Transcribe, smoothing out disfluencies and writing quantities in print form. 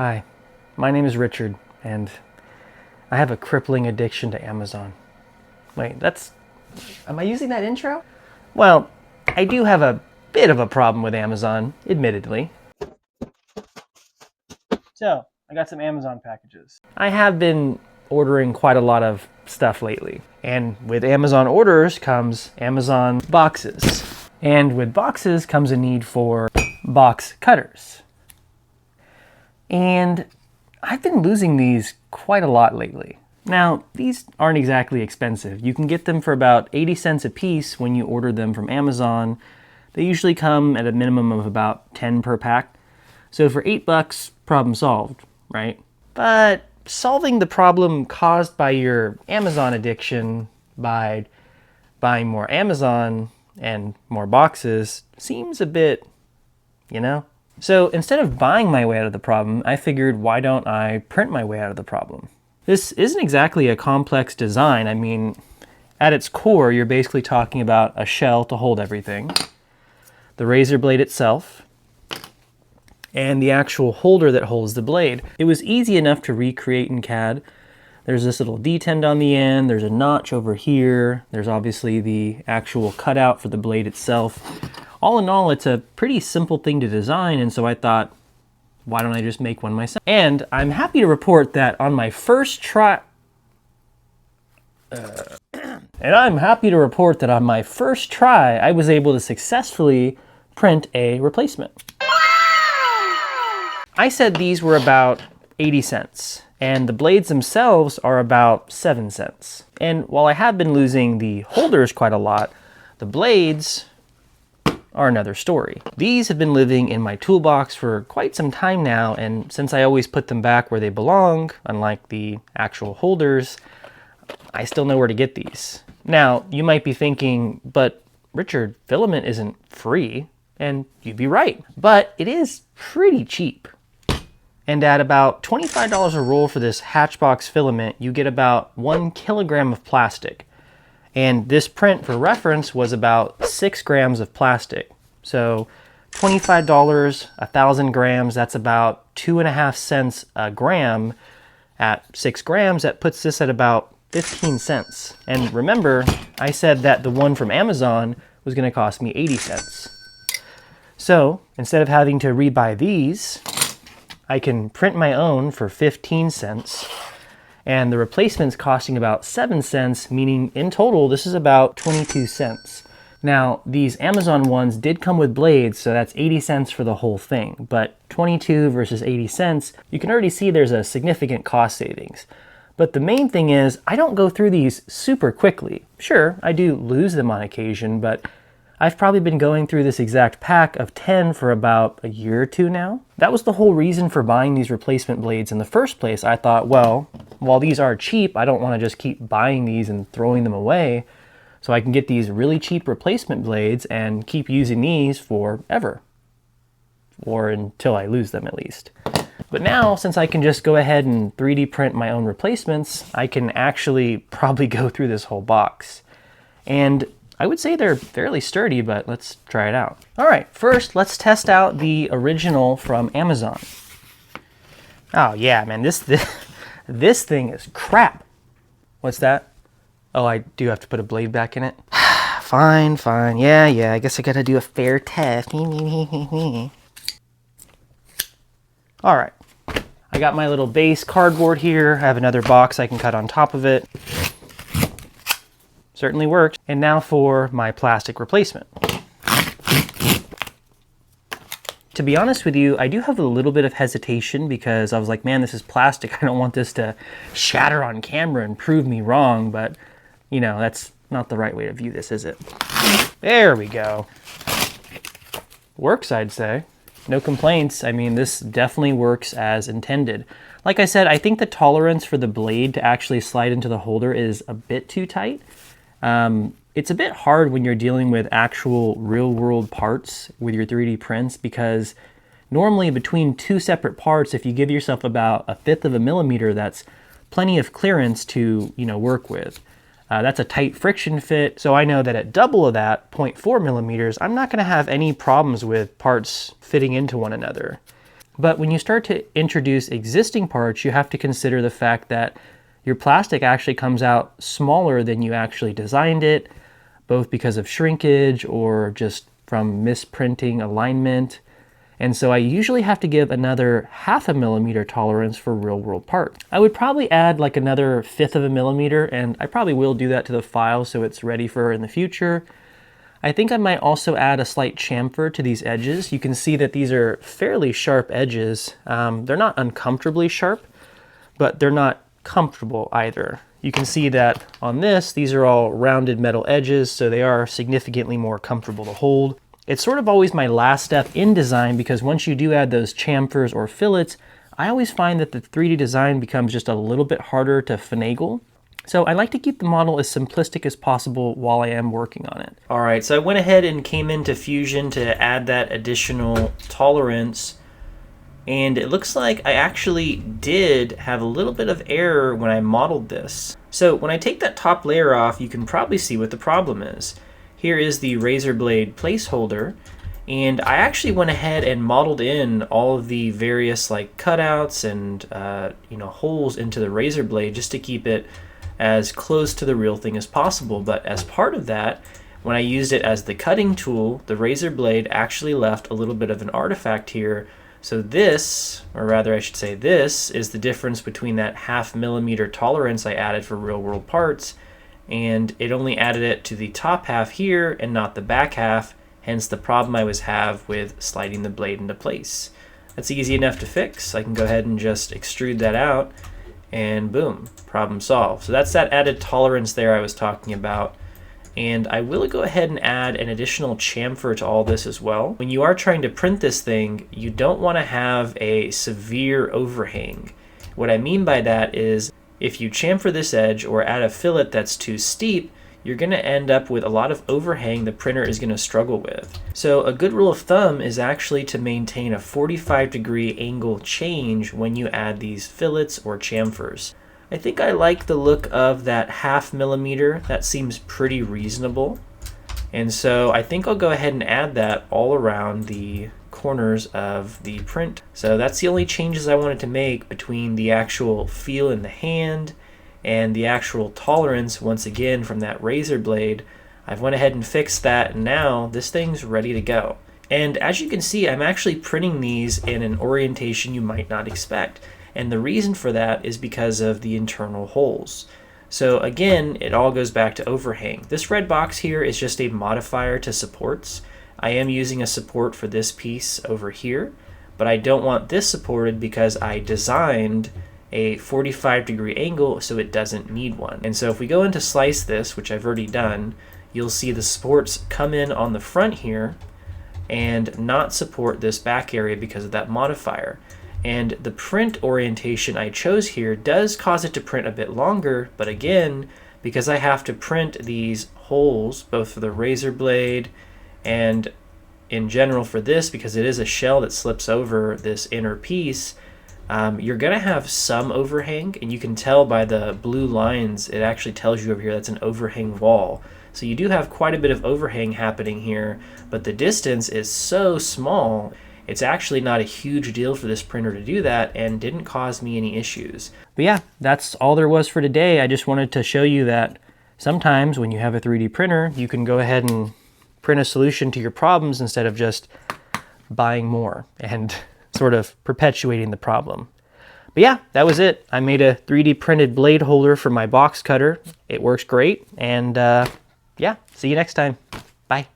Hi, my name is Richard, and I have a crippling addiction to Amazon. Wait, am I using that intro? Well, I do have a bit of a problem with Amazon, admittedly. So, I got some Amazon packages. I have been ordering quite a lot of stuff lately. And with Amazon orders comes Amazon boxes. And with boxes comes a need for box cutters. And I've been losing these quite a lot lately. Now, these aren't exactly expensive. You can get them for about 80 cents a piece when you order them from Amazon. They usually come at a minimum of about 10 per pack. So for $8, problem solved, right? But solving the problem caused by your Amazon addiction by buying more Amazon and more boxes seems a bit, So instead of buying my way out of the problem, I figured, why don't I print my way out of the problem? This isn't exactly a complex design. I mean, at its core, you're basically talking about a shell to hold everything, the razor blade itself, and the actual holder that holds the blade. It was easy enough to recreate in CAD. There's this little detent on the end, there's a notch over here, there's obviously the actual cutout for the blade itself. All in all, it's a pretty simple thing to design, and so I thought, why don't I just make one myself? And I'm happy to report that on my first try, I was able to successfully print a replacement. I said these were about 80 cents, and the blades themselves are about 7 cents. And while I have been losing the holders quite a lot, the blades are another story. These have been living in my toolbox for quite some time now, and since I always put them back where they belong, unlike the actual holders, I still know where to get these. Now, you might be thinking, but Richard, filament isn't free, and you'd be right, but it is pretty cheap. And at about $25 a roll for this Hatchbox filament, you get about 1 kilogram of plastic. And this print, for reference, was about 6 grams of plastic. So $25, 1,000 grams, that's about 2.5 cents a gram. At 6 grams, that puts this at about 15 cents. And remember, I said that the one from Amazon was going to cost me 80 cents. So instead of having to rebuy these, I can print my own for 15 cents. And the replacement's costing about 7 cents, meaning in total, this is about 22 cents. Now, these Amazon ones did come with blades, so that's 80 cents for the whole thing. But 22 versus 80 cents, you can already see there's a significant cost savings. But the main thing is, I don't go through these super quickly. Sure, I do lose them on occasion, but I've probably been going through this exact pack of 10 for about a year or two now. That was the whole reason for buying these replacement blades in the first place. I thought, well, while these are cheap, I don't want to just keep buying these and throwing them away. So I can get these really cheap replacement blades and keep using these forever. Or until I lose them, at least. But now, since I can just go ahead and 3D print my own replacements, I can actually probably go through this whole box. And I would say they're fairly sturdy, but let's try it out. All right, first let's test out the original from Amazon. Oh yeah, man, this thing is crap. What's that? Oh, I do have to put a blade back in it? Fine. Yeah, I guess I gotta do a fair test. All right, I got my little base cardboard here. I have another box I can cut on top of it. Certainly works. And now for my plastic replacement. To be honest with you, I do have a little bit of hesitation because I was like, man, this is plastic. I don't want this to shatter on camera and prove me wrong, but that's not the right way to view this, is it? There we go. Works, I'd say. No complaints. I mean, this definitely works as intended. Like I said, I think the tolerance for the blade to actually slide into the holder is a bit too tight. It's a bit hard when you're dealing with actual real-world parts with your 3D prints, because normally between two separate parts, if you give yourself about 1/5 of a millimeter, that's plenty of clearance to work with. That's a tight friction fit, so I know that at double of that, 0.4 millimeters, I'm not going to have any problems with parts fitting into one another. But when you start to introduce existing parts, you have to consider the fact that your plastic actually comes out smaller than you actually designed it, both because of shrinkage or just from misprinting alignment. And so I usually have to give another 0.5 millimeter tolerance for real world parts. I would probably add like another 1/5 of a millimeter, and I probably will do that to the file so it's ready for in the future. I think I might also add a slight chamfer to these edges. You can see that these are fairly sharp edges. They're not uncomfortably sharp, but they're not comfortable either. You can see that on this, these are all rounded metal edges, so they are significantly more comfortable to hold. It's sort of always my last step in design, because once you do add those chamfers or fillets, I always find that the 3D design becomes just a little bit harder to finagle. So I like to keep the model as simplistic as possible while I am working on it. All right, so I went ahead and came into Fusion to add that additional tolerance, and it looks like I actually did have a little bit of error when I modeled this. So when I take that top layer off, you can probably see what the problem is. Here is the razor blade placeholder, and I actually went ahead and modeled in all of the various like cutouts and holes into the razor blade just to keep it as close to the real thing as possible. But as part of that, when I used it as the cutting tool, the razor blade actually left a little bit of an artifact here. So this, or rather I should say this, is the difference between that 0.5 millimeter tolerance I added for real world parts, and it only added it to the top half here and not the back half, hence the problem I was have with sliding the blade into place. That's easy enough to fix. I can go ahead and just extrude that out, and boom, problem solved. So that's that added tolerance there I was talking about. And I will go ahead and add an additional chamfer to all this as well. When you are trying to print this thing, you don't want to have a severe overhang. What I mean by that is if you chamfer this edge or add a fillet that's too steep, you're going to end up with a lot of overhang the printer is going to struggle with. So a good rule of thumb is actually to maintain a 45-degree angle change when you add these fillets or chamfers. I think I like the look of that 0.5 millimeter. That seems pretty reasonable. And so I think I'll go ahead and add that all around the corners of the print. So that's the only changes I wanted to make between the actual feel in the hand and the actual tolerance, once again, from that razor blade. I've went ahead and fixed that, and now this thing's ready to go. And as you can see, I'm actually printing these in an orientation you might not expect. And the reason for that is because of the internal holes. So again, it all goes back to overhang. This red box here is just a modifier to supports. I am using a support for this piece over here, but I don't want this supported because I designed a 45-degree angle so it doesn't need one. And so if we go into slice this, which I've already done, you'll see the supports come in on the front here and not support this back area because of that modifier. And the print orientation I chose here does cause it to print a bit longer, but again, because I have to print these holes both for the razor blade and in general for this, because it is a shell that slips over this inner piece, you're going to have some overhang, and you can tell by the blue lines, it actually tells you over here that's an overhang wall. So you do have quite a bit of overhang happening here, but the distance is so small, it's actually not a huge deal for this printer to do that and didn't cause me any issues. But yeah, that's all there was for today. I just wanted to show you that sometimes when you have a 3D printer, you can go ahead and print a solution to your problems instead of just buying more and sort of perpetuating the problem. But yeah, that was it. I made a 3D printed blade holder for my box cutter. It works great, and yeah, see you next time. Bye.